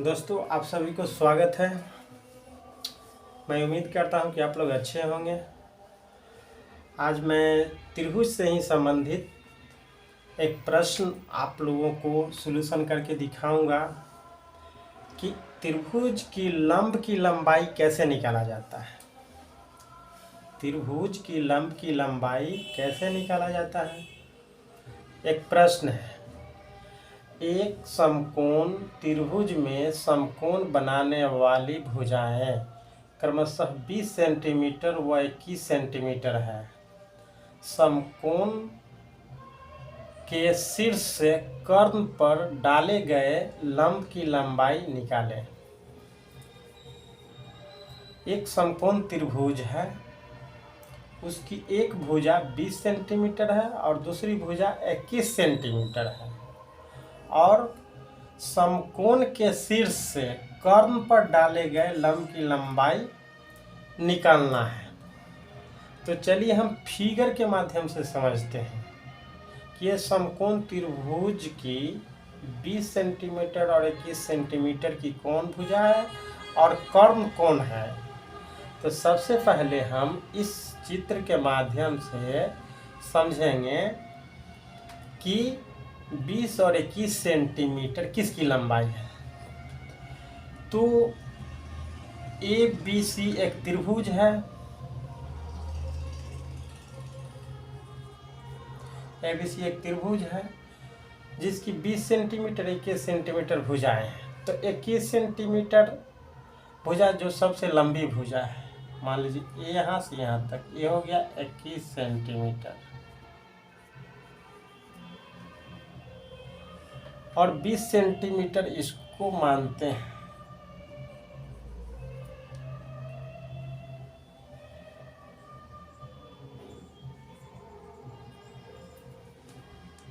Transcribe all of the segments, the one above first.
दोस्तों, आप सभी को स्वागत है। मैं उम्मीद करता हूं कि आप लोग अच्छे होंगे। आज मैं त्रिभुज से ही संबंधित एक प्रश्न आप लोगों को सॉल्यूशन करके दिखाऊंगा कि त्रिभुज की लंब की लंबाई कैसे निकाला जाता है। त्रिभुज की लंब की लंबाई कैसे निकाला जाता है, एक प्रश्न है। एक समकोण त्रिभुज में समकोण बनाने वाली भुजाएं क्रमशः 20 सेंटीमीटर व 21 सेंटीमीटर है। समकोण के शीर्ष से कर्ण पर डाले गए लंब की लंबाई निकालें। एक समकोण त्रिभुज है, उसकी एक भुजा 20 सेंटीमीटर है और दूसरी भुजा 21 सेंटीमीटर है और समकोण के शीर्ष से कर्ण पर डाले गए लंब की लंबाई निकालना है। तो चलिए हम फिगर के माध्यम से समझते हैं कि ये समकोण त्रिभुज की 20 सेंटीमीटर और 21 सेंटीमीटर की कौन भुजा है और कर्ण कौन है। तो सबसे पहले हम इस चित्र के माध्यम से समझेंगे कि 20 और 21 सेंटीमीटर किसकी लंबाई है। तो ABC एक त्रिभुज है। ABC एक त्रिभुज है जिसकी 20 सेंटीमीटर 21 सेंटीमीटर भुजाएं हैं। तो 21 सेंटीमीटर भुजा जो सबसे लंबी भुजा है, मान लीजिए ये यहाँ से यहाँ तक, ये हो गया 21 सेंटीमीटर और 20 सेंटीमीटर इसको मानते हैं।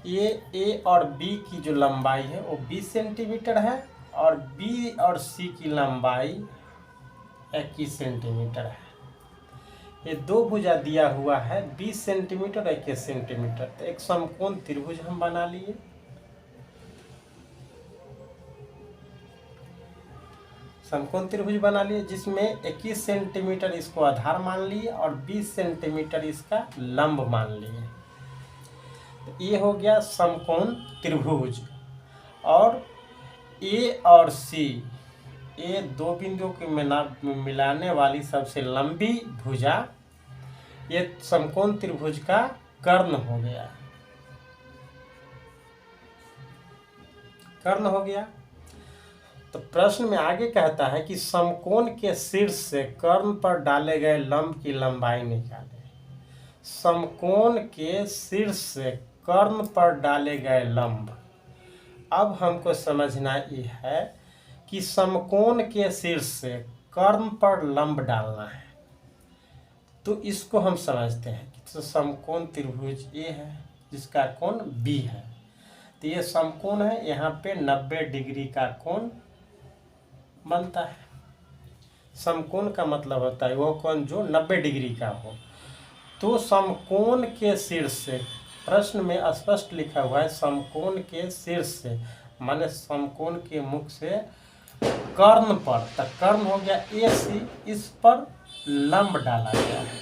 ये A और B की जो लंबाई है वो 20 सेंटीमीटर है और B और C की लंबाई 21 सेंटीमीटर है। ये दो भुजा दिया हुआ है 20 सेंटीमीटर और 21 सेंटीमीटर। तो एक समकोण त्रिभुज हम बना लिए। समकोण त्रिभुज बना लिए जिसमें 21 सेंटीमीटर इसको आधार मान लिए और 20 सेंटीमीटर इसका लंब मान लिए। तो ये हो गया समकोण त्रिभुज। और A और C, ये दो बिंदुओं को मिलाने वाली सबसे लंबी भुजा, ये समकोण त्रिभुज का कर्ण हो गया। कर्ण हो गया। तो प्रश्न में आगे कहता है कि समकोण के शीर्ष से कर्ण पर डाले गए लंब की लंबाई निकालें। समकोण के शीर्ष से कर्ण पर डाले गए लंब। अब हमको समझना ये है कि समकोण के शीर्ष से कर्ण पर लंब डालना है। तो इसको हम समझते हैं कि तो समकोण त्रिभुज ये है जिसका कोण B है। तो ये समकोण है, यहाँ पे 90 डिग्री का कोण बनता है। समकोण का मतलब होता है वो कोण जो 90 डिग्री का हो। तो समकोण के शीर्ष से, प्रश्न में स्पष्ट लिखा हुआ है समकोण के शीर्ष से, माने समकोण के मुख से कर्ण पर, तक कर्ण हो गया AC, इस पर लंब डाला गया है।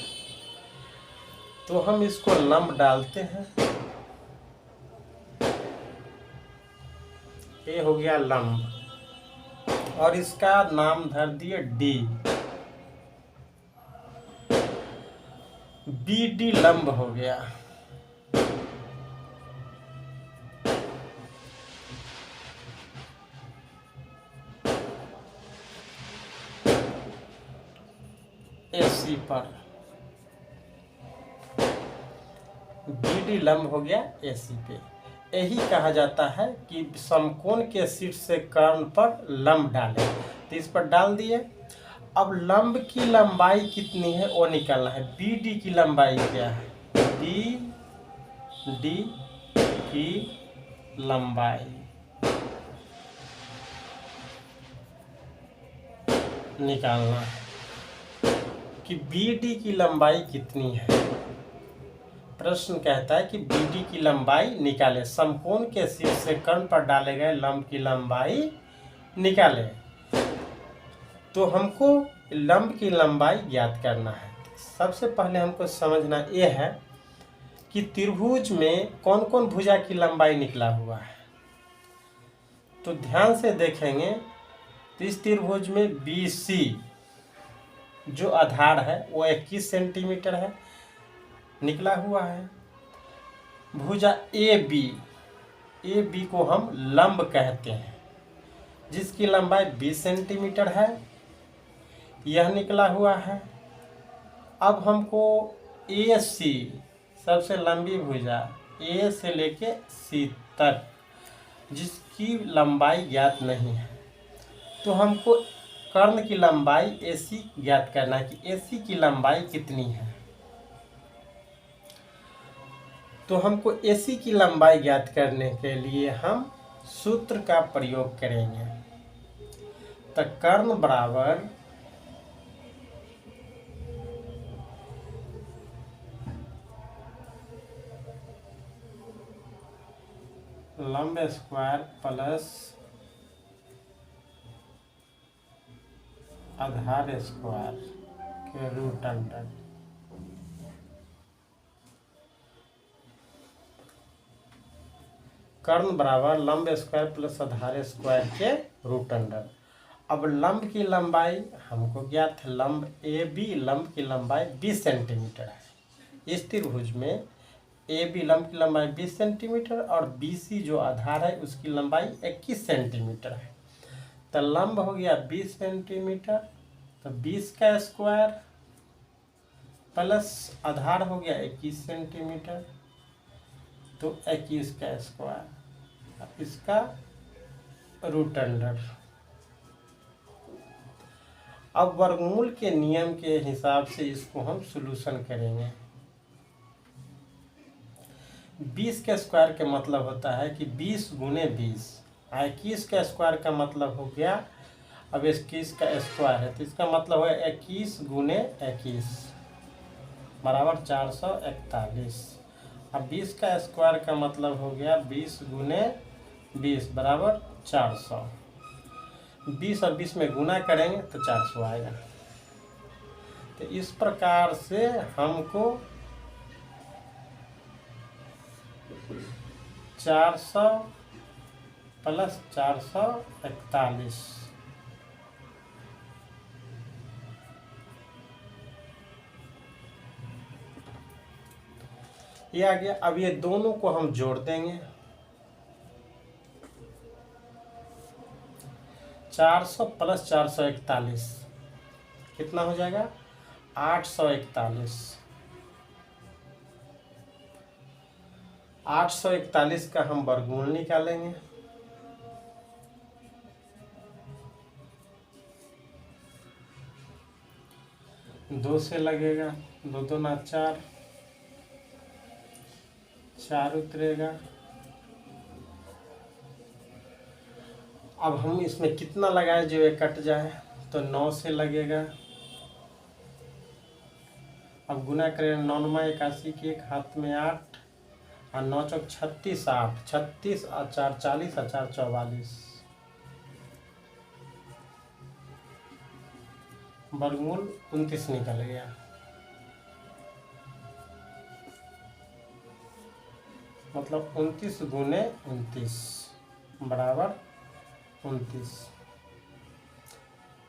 तो हम इसको लंब डालते हैं। ये हो गया लंब और इसका नाम धर दिए D। BD लंब हो गया। AC पर BD लंब हो गया AC पे। यही कहा जाता है कि समकोण के शीर्ष से कर्ण पर लंब डालें। तो इस पर डाल दिए। अब लंब की लंबाई कितनी है वो निकालना है। BD की लंबाई क्या है, BD की लंबाई निकालना है कि BD की लंबाई कितनी है। प्रश्न कहता है कि BD की लंबाई निकाले। समकोण के शीर्ष से कर्ण पर डाले गए लंब की लंबाई निकालें तो हमको लंब की लंबाई ज्ञात करना है। सबसे पहले हमको समझना ये है कि त्रिभुज में कौन कौन भुजा की लंबाई निकला हुआ है। तो ध्यान से देखेंगे तो इस त्रिभुज में BC जो आधार है वो 21 सेंटीमीटर है, निकला हुआ है। भुजा AB को हम लंब कहते हैं, जिसकी लंबाई 20 सेंटीमीटर है, यह निकला हुआ है। अब हमको AC सबसे लंबी भुजा A से लेके C तक, जिसकी लंबाई ज्ञात नहीं है, तो हमको कर्ण की लंबाई AC ज्ञात करना है कि AC की लंबाई कितनी है। तो हमको AC की लंबाई ज्ञात करने के लिए हम सूत्र का प्रयोग करेंगे। तो कर्ण बराबर लंब स्क्वायर प्लस आधार स्क्वायर के रूट अंडर। कर्ण बराबर लंब स्क्वायर प्लस आधार स्क्वायर के रूट अंडर। अब लंब की लंबाई हमको ज्ञात है, लंब AB लंब की लंबाई 20 सेंटीमीटर है। इस त्रिभुज में AB लंब की लंबाई 20 सेंटीमीटर और BC जो आधार है उसकी लंबाई 21 सेंटीमीटर है। तो लंब हो गया 20 सेंटीमीटर, तो 20 का स्क्वायर प्लस आधार हो गया 21 सेंटीमीटर, तो 21 का स्क्वायर, इसका रूट अंडर। अब वर्गमूल के नियम के हिसाब से इसको हम सॉल्यूशन करेंगे। 20 के स्क्वायर का मतलब होता है कि 20 गुने 20, 21 का स्क्वायर का मतलब हो गया, अब 21 का स्क्वायर है तो इसका मतलब है 21 गुने 21 बराबर 441। अब 20 का स्क्वायर का मतलब हो गया 20 गुने 20 बराबर 400। 20 और 20 में गुना करेंगे तो 400 आएगा। तो इस प्रकार से हमको 400 प्लस 441 ये आ गया। अब ये दोनों को हम जोड़ देंगे। 400 प्लस 441 कितना हो जाएगा? 841। 841 का हम वर्गमूल निकालेंगे। दो से लगेगा, 2 दूना 4, 4 उतरेगा। अब हम इसमें कितना लगाए जो ये कट जाए, तो 9 से लगेगा। अब गुना करें 9 में 81 के एक हाथ में 8 और 9 चौक 36, 8 36 और 4 40 और 4 44 वर्गमूल 29 निकल गया। मतलब 29 गुने 29 बराबर 29।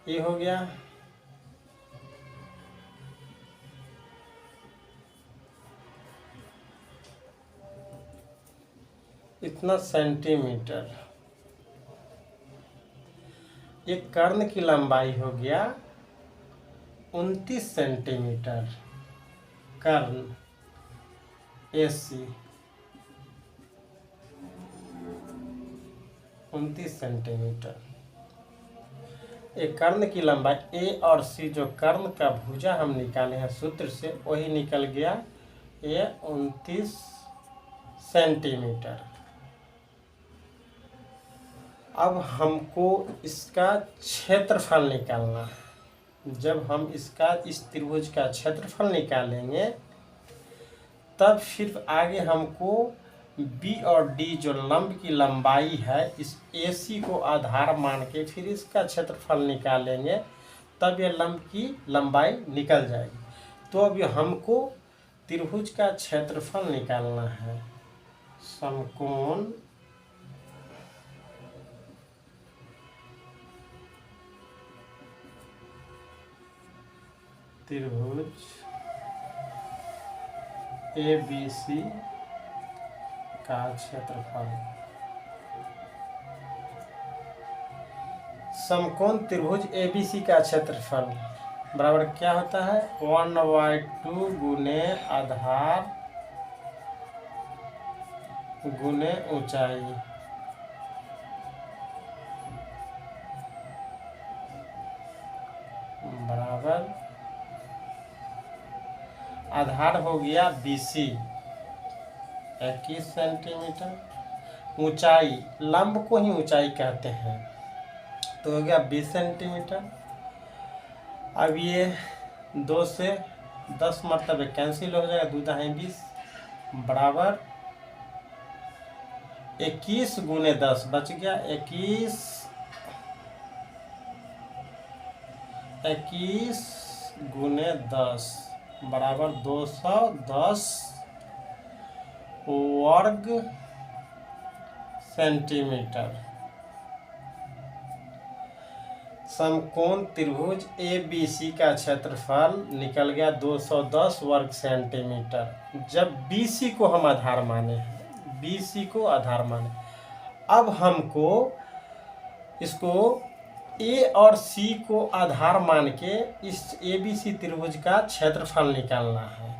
ये हो गया। इतना सेंटीमीटर। एक कर्ण की लंबाई हो गया 29 सेंटीमीटर। कर्ण AC 29 सेंटीमीटर। एक कर्ण की लंबाई A और C जो कर्ण का भुजा हम निकाले हैं सूत्र से, वही निकल गया। ये 29 सेंटीमीटर। अब हमको इसका क्षेत्रफल निकालना है। जब हम इसका इस त्रिभुज का क्षेत्रफल निकालेंगे तब फिर आगे हमको बी और डी जो लंब की लंबाई है, इस AC को आधार मान के फिर इसका क्षेत्रफल निकालेंगे, तब ये लंब की लंबाई निकल जाएगी। तो अब हमको त्रिभुज का क्षेत्रफल निकालना है। समकोण त्रिभुज ABC का क्षेत्रफल। समकोण त्रिभुज ABC का क्षेत्रफल बराबर क्या होता है? 1/2 गुने आधार गुने ऊंचाई बराबर आधार हो गया BC 21 सेंटीमीटर, ऊंचाई लंब को ही ऊंचाई कहते हैं, तो हो गया 20 सेंटीमीटर। अब ये 2 से 10 मरतबे कैंसिल हो जाएगा, 2 दाएं 20 बराबर 21 गुने 10 बच गया 21 गुने 10 बराबर 210 वर्ग सेंटीमीटर। समकोण त्रिभुज ABC का क्षेत्रफल निकल गया 210 वर्ग सेंटीमीटर। जब BC को हम आधार माने हैं, BC को आधार माने, अब हमको इसको A और C को आधार मान के इस ABC त्रिभुज का क्षेत्रफल निकालना है।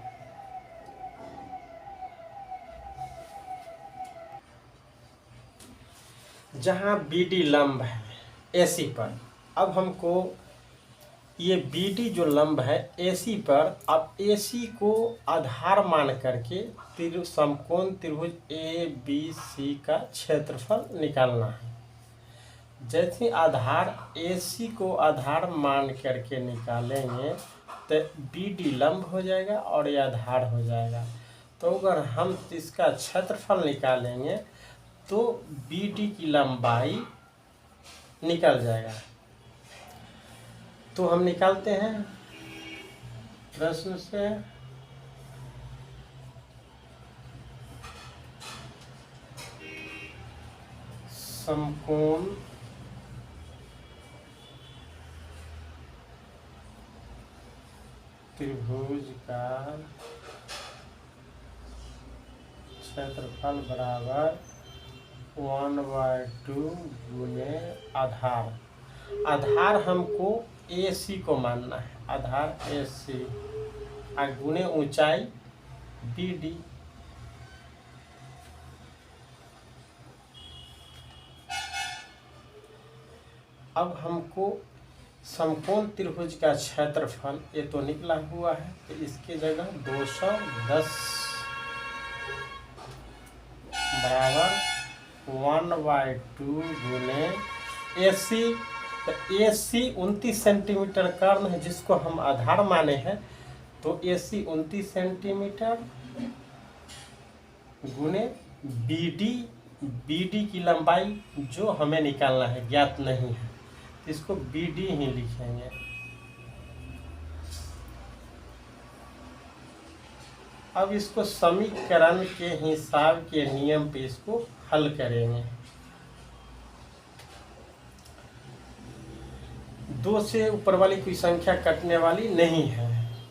जहां BD लंब है AC पर, अब हमको ये BD जो लंब है AC पर, अब AC को आधार मान करके समकोण त्रिभुज ABC का क्षेत्रफल निकालना है। जैसे आधार AC को आधार मान करके निकालेंगे तो BD लंब हो जाएगा और ये आधार हो जाएगा। तो अगर हम इसका क्षेत्रफल निकालेंगे तो BD की लंबाई निकल जाएगा। तो हम निकालते हैं प्रश्न से। समकोण त्रिभुज का क्षेत्रफल बराबर 1/2 गुने आधार। आधार हमको AC को मानना है, आधार AC और गुने ऊंचाई BD। अब हमको समकोण त्रिभुज का क्षेत्रफल ये तो निकला हुआ है, तो इसके जगह 210 बराबर 1/2 गुने AC। तो AC 29 सेंटीमीटर कर्ण है जिसको हम आधार माने हैं, तो AC 29 सेंटीमीटर गुने BD की लंबाई जो हमें निकालना है ज्ञात नहीं है, इसको BD ही लिखेंगे। अब इसको समीकरण के हिसाब के नियम पे इसको हल करेंगे। 2 से ऊपर वाली कोई संख्या कटने वाली नहीं है,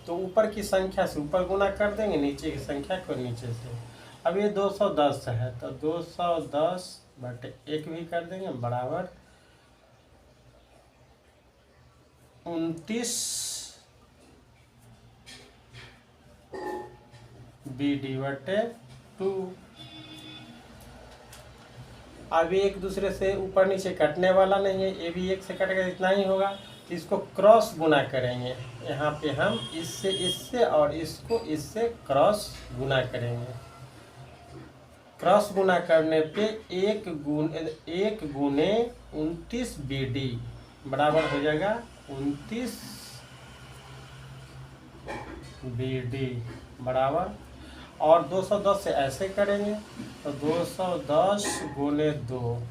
तो ऊपर की संख्या से ऊपर गुना कर देंगे, नीचे की संख्या को नीचे से। अब ये 210 है तो 210/1 भी कर देंगे बराबर 29 BD/2। अब एक दूसरे से ऊपर नीचे कटने वाला नहीं है, ये भी एक से कटेगा, इतना ही होगा। इसको क्रॉस गुना करेंगे, यहाँ पे हम इससे और इसको इससे क्रॉस गुना करेंगे। क्रॉस गुना करने पे 1 गुने 29 BD बराबर हो जाएगा 29 BD बराबर। और 210 से ऐसे करेंगे तो 210 गुने 2,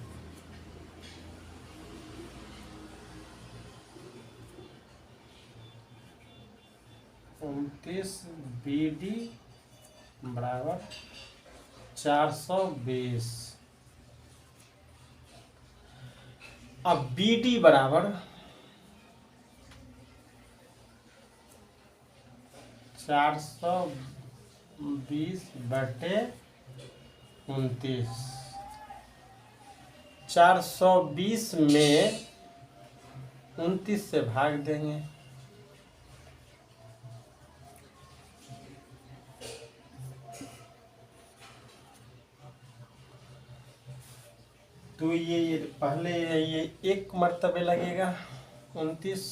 29 BD बराबर 420। अब BD बराबर 420/29। 420 में 29 से भाग देंगे तो ये पहले ये एक मर्तबे लगेगा 29,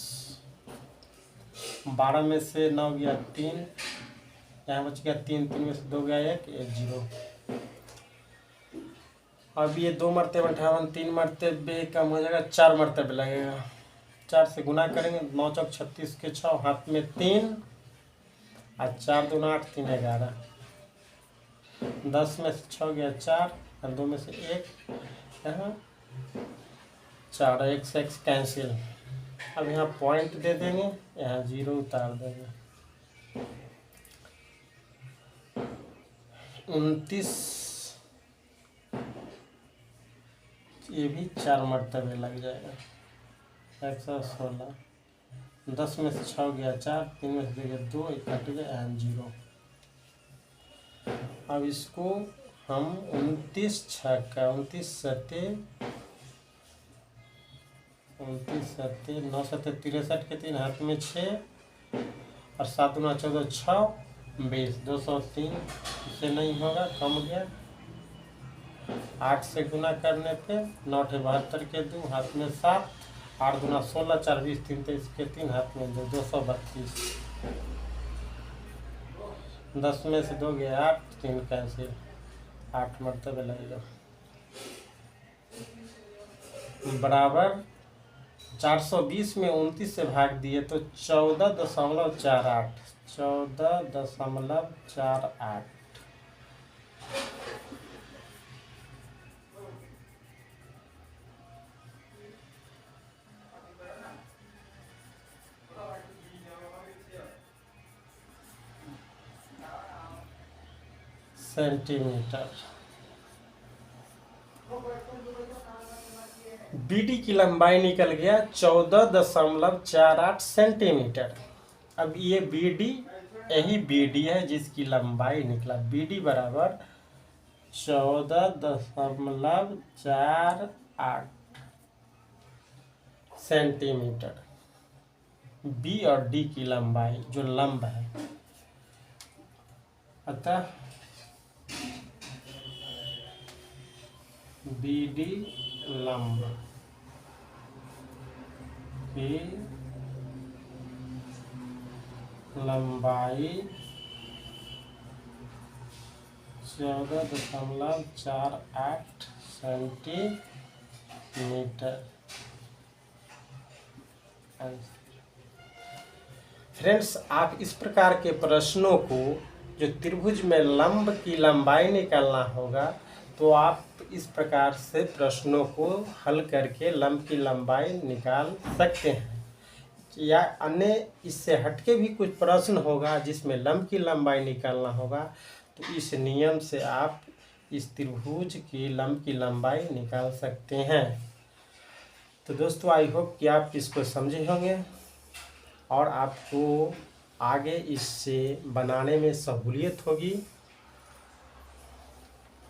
12 में से 9 गया 3, यहाँ बच गया 3, 3 में से 2 गया 1, 0। अब ये 2 मरतबे 58, 3 मरतबे कम हो जाएगा, 4 मरतबे लगेगा। 4 से गुना करेंगे, 9 चौक 36 के 6, हाथ में 3 और 4 दूना 8, 3 11। 10 में से 6 गया 4 और 2 में से 1, यहाँ 4, 1 से 1 कैंसिल। अब यहाँ पॉइंट दे देंगे, यहाँ 0 उतार देंगे। 29 ये भी 4 मरतबे लग जाएगा, 116। 10 में से 6 गया 4, 3 में से गया 2, कट गया, यहाँ 0। अब इसको हम 29 छक्का 29 सत्ते 9 सत्ते 63 के 3, हाथ में 6 और 7 दूना 14, 6 20, 203 इससे नहीं होगा, कम गया। 8 से गुना करने पे 9 72 के 2, हाथ में 7, 8 दूना 16, 4 20, 3 23 के 3, हाथ में 2, 232। 10 में से 2 गया 8, 3 कैंसिल, 8 मरतबे लगेगा। बराबर 420 में 29 से भाग दिए तो 14.48, 14.48। सेंटीमीटर। BD की लंबाई निकल गया 14.48 सेंटीमीटर। अब ये BD यही BD है जिसकी लंबाई निकला। BD बराबर 14.48 सेंटीमीटर। B और D की लंबाई जो लंब है, अतः BD लंब की लंबाई 14.48 सेंटीमीटर। फ्रेंड्स, आप इस प्रकार के प्रश्नों को जो त्रिभुज में लंब की लंबाई निकालना होगा तो आप इस प्रकार से प्रश्नों को हल करके लंब की लंबाई निकाल सकते हैं। या अन्य इससे हटके भी कुछ प्रश्न होगा जिसमें लंब की लंबाई निकालना होगा तो इस नियम से आप इस त्रिभुज की लंब की लंबाई निकाल सकते हैं। तो दोस्तों, आई होप कि आप इसको समझे होंगे और आपको आगे इससे बनाने में सहूलियत होगी।